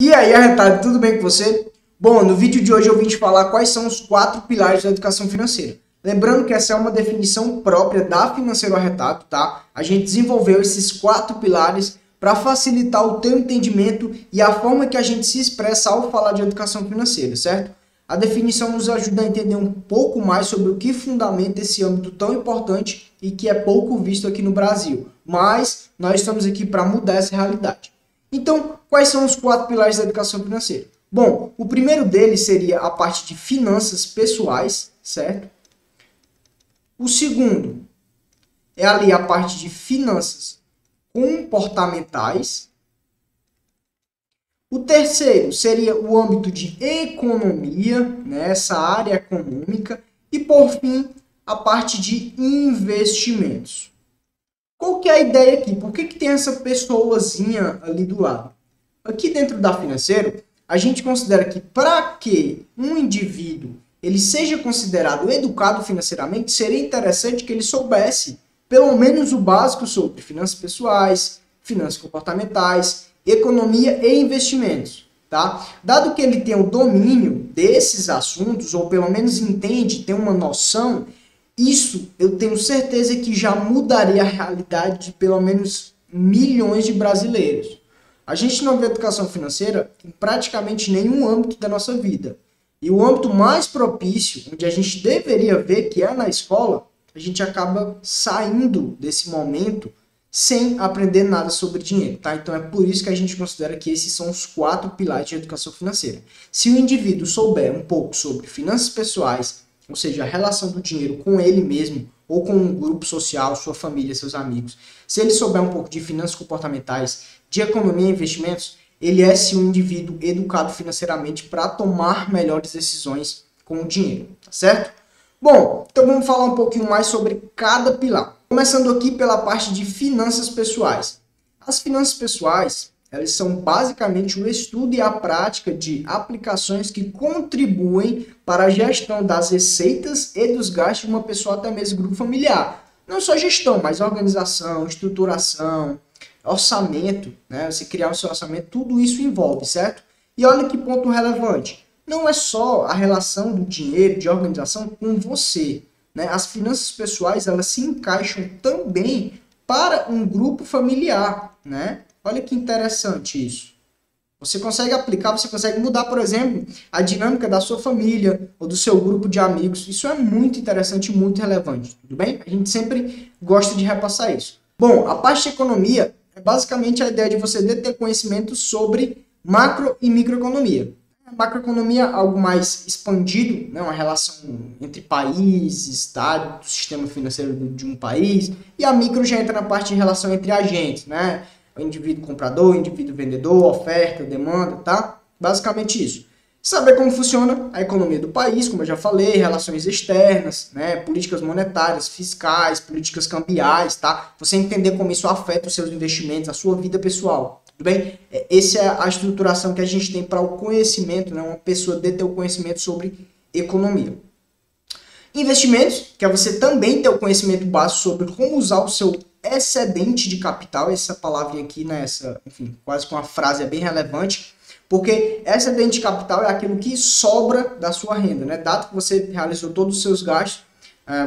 E aí, arretado, tudo bem com você? Bom, no vídeo de hoje eu vim te falar quais são os 4 pilares da educação financeira. Lembrando que essa é uma definição própria da Financeiro Arretado, tá? A gente desenvolveu esses 4 pilares para facilitar o teu entendimento e a forma que a gente se expressa ao falar de educação financeira, certo? A definição nos ajuda a entender um pouco mais sobre o que fundamenta esse âmbito tão importante e que é pouco visto aqui no Brasil. Mas nós estamos aqui para mudar essa realidade. Então, quais são os 4 pilares da educação financeira? Bom, o primeiro deles seria a parte de finanças pessoais, certo? O segundo é ali a parte de finanças comportamentais. O terceiro seria o âmbito de economia, né, essa área econômica. E, por fim, a parte de investimentos. Qual que é a ideia aqui? Por que tem essa pessoazinha ali do lado? Aqui dentro da Financeiro, a gente considera que para que um indivíduo ele seja considerado educado financeiramente, seria interessante que ele soubesse pelo menos o básico sobre finanças pessoais, finanças comportamentais, economia e investimentos. Tá? Dado que ele tem o domínio desses assuntos, ou pelo menos entende, tem uma noção, isso eu tenho certeza que já mudaria a realidade de pelo menos milhões de brasileiros. A gente não vê educação financeira em praticamente nenhum âmbito da nossa vida. E o âmbito mais propício, onde a gente deveria ver, que é na escola, a gente acaba saindo desse momento sem aprender nada sobre dinheiro. Tá? Então é por isso que a gente considera que esses são os 4 pilares de educação financeira. Se o indivíduo souber um pouco sobre finanças pessoais, ou seja, a relação do dinheiro com ele mesmo, ou com um grupo social, sua família, seus amigos. Se ele souber um pouco de finanças comportamentais, de economia e investimentos, ele é sim um indivíduo educado financeiramente para tomar melhores decisões com o dinheiro, tá certo? Bom, então vamos falar um pouquinho mais sobre cada pilar. Começando aqui pela parte de finanças pessoais. As finanças pessoais, elas são basicamente o estudo e a prática de aplicações que contribuem para a gestão das receitas e dos gastos de uma pessoa, até mesmo grupo familiar. Não só gestão, mas organização, estruturação, orçamento, né? Você criar o seu orçamento, tudo isso envolve, certo? E olha que ponto relevante. Não é só a relação do dinheiro, de organização com você, né? As finanças pessoais, elas se encaixam também para um grupo familiar, né? Olha que interessante isso. Você consegue aplicar, você consegue mudar, por exemplo, a dinâmica da sua família ou do seu grupo de amigos. Isso é muito interessante e muito relevante, tudo bem? A gente sempre gosta de repassar isso. Bom, a parte de economia é basicamente a ideia de você ter conhecimento sobre macro e microeconomia. A macroeconomia é algo mais expandido, né? Uma relação entre países, estado, do sistema financeiro de um país. E a micro já entra na parte de relação entre agentes, né? O indivíduo comprador, o indivíduo vendedor, oferta, demanda, tá? Basicamente isso. Saber como funciona a economia do país, como eu já falei, relações externas, né? Políticas monetárias, fiscais, políticas cambiais, tá? Você entender como isso afeta os seus investimentos, a sua vida pessoal, tudo bem? Essa é a estruturação que a gente tem para o conhecimento, né? Uma pessoa ter o conhecimento sobre economia. Investimentos, que é você também ter o conhecimento básico sobre como usar o seu excedente de capital, essa palavrinha aqui, né, enfim, quase que uma frase é bem relevante, porque excedente de capital é aquilo que sobra da sua renda, né? Dado que você realizou todos os seus gastos,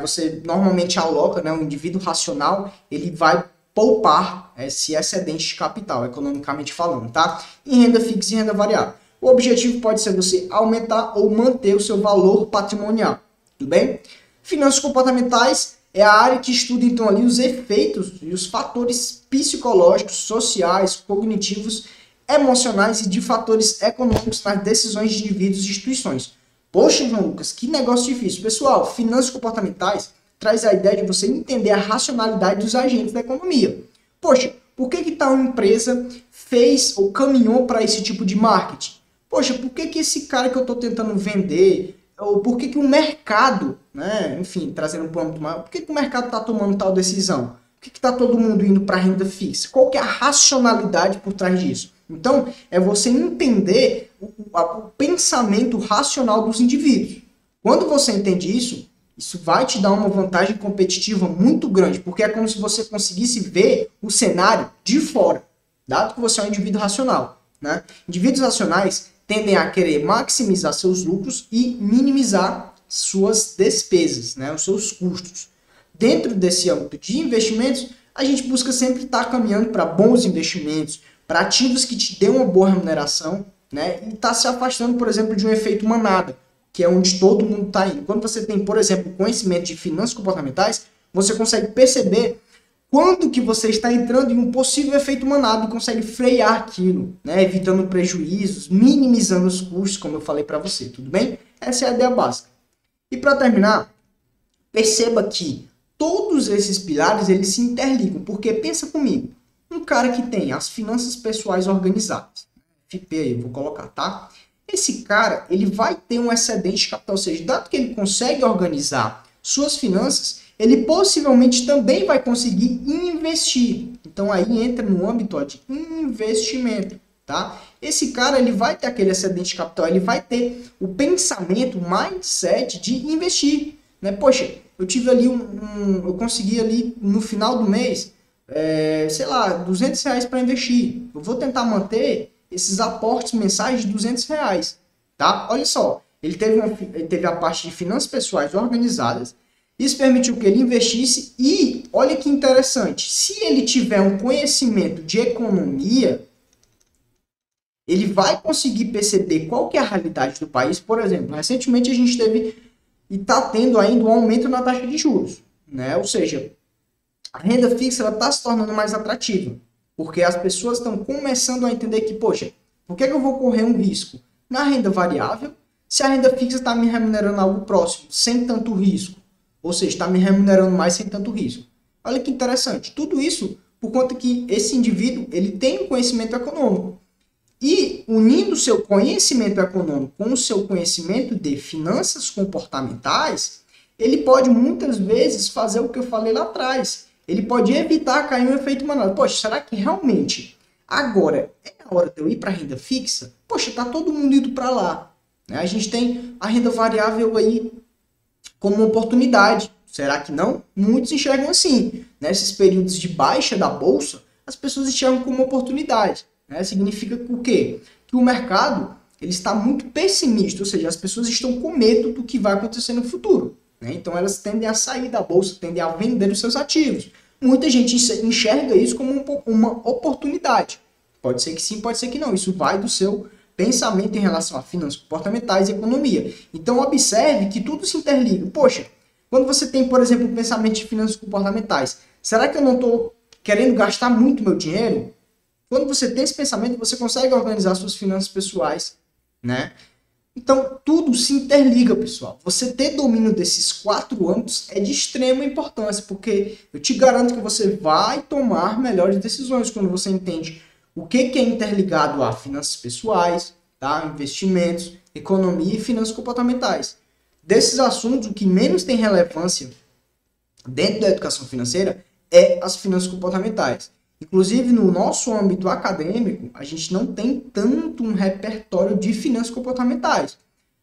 você normalmente aloca, né, um indivíduo racional, ele vai poupar esse excedente de capital, economicamente falando, tá? Em renda fixa e renda variável. O objetivo pode ser você aumentar ou manter o seu valor patrimonial, tudo bem? Finanças comportamentais é a área que estuda, então, ali os efeitos e os fatores psicológicos, sociais, cognitivos, emocionais e de fatores econômicos nas decisões de indivíduos e instituições. Poxa, João Lucas, que negócio difícil. Pessoal, finanças comportamentais traz a ideia de você entender a racionalidade dos agentes da economia. Poxa, por que tal empresa fez ou caminhou para esse tipo de marketing? Poxa, por que esse cara que eu estou tentando vender... ou por que o mercado, né, enfim, trazendo para o âmbito maior, por que o mercado está tomando tal decisão? Por que está todo mundo indo para a renda fixa? Qual que é a racionalidade por trás disso? Então, é você entender o pensamento racional dos indivíduos. Quando você entende isso, isso vai te dar uma vantagem competitiva muito grande, porque é como se você conseguisse ver o cenário de fora, dado que você é um indivíduo racional. né? Indivíduos racionais tendem a querer maximizar seus lucros e minimizar suas despesas, né? Os seus custos. Dentro desse âmbito de investimentos, a gente busca sempre estar caminhando para bons investimentos, para ativos que te dêem uma boa remuneração, né? E está se afastando, por exemplo, de um efeito manada, que é onde todo mundo está indo. Quando você tem, por exemplo, conhecimento de finanças comportamentais, você consegue perceber quando que você está entrando em um possível efeito manada e consegue frear aquilo, né? Evitando prejuízos, minimizando os custos, como eu falei para você, tudo bem? Essa é a ideia básica. E para terminar, perceba que todos esses pilares eles se interligam, porque pensa comigo, um cara que tem as finanças pessoais organizadas, FP aí, eu vou colocar, tá? Esse cara, ele vai ter um excedente de capital, ou seja, dado que ele consegue organizar suas finanças, ele possivelmente também vai conseguir investir. Então aí entra no âmbito de investimento, tá? Esse cara, ele vai ter aquele excedente de capital, ele vai ter o pensamento, o mindset de investir, né? Poxa, eu tive ali eu consegui ali no final do mês, sei lá, R$200 para investir. Eu vou tentar manter esses aportes mensais de R$200, tá? Olha só, ele teve a parte de finanças pessoais organizadas, isso permitiu que ele investisse e, olha que interessante, se ele tiver um conhecimento de economia, ele vai conseguir perceber qual que é a realidade do país. Por exemplo, recentemente a gente teve e está tendo ainda um aumento na taxa de juros, né? Ou seja, a renda fixa está se tornando mais atrativa, porque as pessoas estão começando a entender que, poxa, por que eu vou correr um risco na renda variável se a renda fixa está me remunerando algo próximo, sem tanto risco? Ou seja, está me remunerando mais sem tanto risco. Olha que interessante. Tudo isso por conta que esse indivíduo ele tem um conhecimento econômico. E unindo o seu conhecimento econômico com o seu conhecimento de finanças comportamentais, ele pode muitas vezes fazer o que eu falei lá atrás. Ele pode evitar cair um efeito manada. Poxa, será que realmente agora é a hora de eu ir para a renda fixa? Poxa, está todo mundo indo para lá, né? A gente tem a renda variável aí como uma oportunidade. Será que não? Muitos enxergam assim. Nesses períodos de baixa da bolsa, as pessoas enxergam como uma oportunidade. Né? Significa o quê? Que o mercado ele está muito pessimista, ou seja, as pessoas estão com medo do que vai acontecer no futuro. Né? Então elas tendem a sair da bolsa, tendem a vender os seus ativos. Muita gente enxerga isso como uma oportunidade. Pode ser que sim, pode ser que não. Isso vai do seu pensamento em relação a finanças comportamentais e economia. Então observe que tudo se interliga. Poxa, quando você tem, por exemplo, o pensamento de finanças comportamentais, será que eu não estou querendo gastar muito meu dinheiro? Quando você tem esse pensamento, você consegue organizar suas finanças pessoais, né? Então, tudo se interliga, pessoal. Você ter domínio desses 4 âmbitos é de extrema importância, porque eu te garanto que você vai tomar melhores decisões quando você entende o que é interligado a finanças pessoais, tá? Investimentos, economia e finanças comportamentais. Desses assuntos, o que menos tem relevância dentro da educação financeira é as finanças comportamentais. Inclusive, no nosso âmbito acadêmico, a gente não tem tanto um repertório de finanças comportamentais.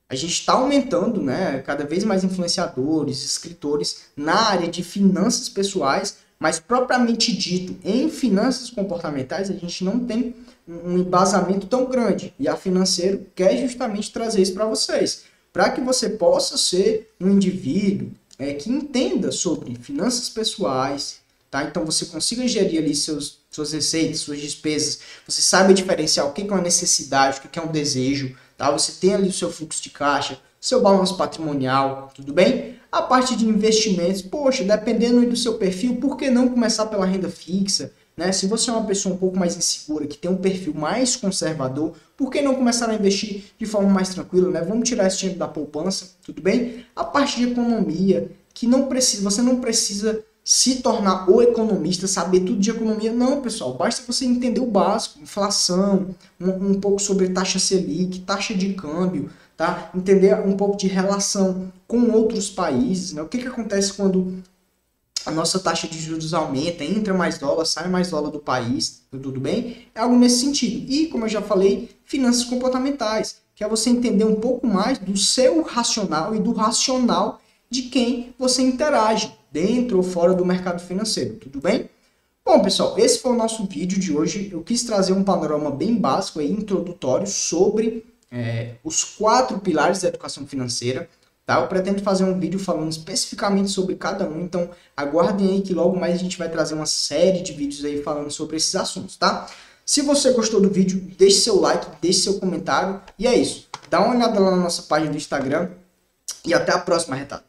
A gente está aumentando, né, cada vez mais influenciadores, escritores na área de finanças pessoais, mas propriamente dito, em finanças comportamentais, a gente não tem um embasamento tão grande. E a Financeiro quer justamente trazer isso para vocês, para que você possa ser um indivíduo que entenda sobre finanças pessoais, tá? Então você consiga gerir ali suas receitas, suas despesas, você saiba diferenciar o que é uma necessidade, o que é um desejo, tá? Você tem ali o seu fluxo de caixa, seu balanço patrimonial, tudo bem? A parte de investimentos, poxa, dependendo do seu perfil, por que não começar pela renda fixa? Né? Se você é uma pessoa um pouco mais insegura, que tem um perfil mais conservador, por que não começar a investir de forma mais tranquila? Né? Vamos tirar esse dinheiro da poupança, tudo bem? A parte de economia, que você não precisa se tornar o economista, saber tudo de economia. Não, pessoal, basta você entender o básico, inflação, um pouco sobre taxa Selic, taxa de câmbio, tá? Entender um pouco de relação com outros países, né? O que acontece quando a nossa taxa de juros aumenta, entra mais dólar, sai mais dólar do país, tudo bem? É algo nesse sentido. E, como eu já falei, finanças comportamentais, que é você entender um pouco mais do seu racional e do racional de quem você interage, dentro ou fora do mercado financeiro, tudo bem? Bom, pessoal, esse foi o nosso vídeo de hoje. Eu quis trazer um panorama bem básico e introdutório sobre os 4 pilares da educação financeira. Tá? Eu pretendo fazer um vídeo falando especificamente sobre cada um, então aguardem aí que logo mais a gente vai trazer uma série de vídeos aí falando sobre esses assuntos, tá? Se você gostou do vídeo, deixe seu like, deixe seu comentário e é isso. Dá uma olhada lá na nossa página do Instagram e até a próxima, retada.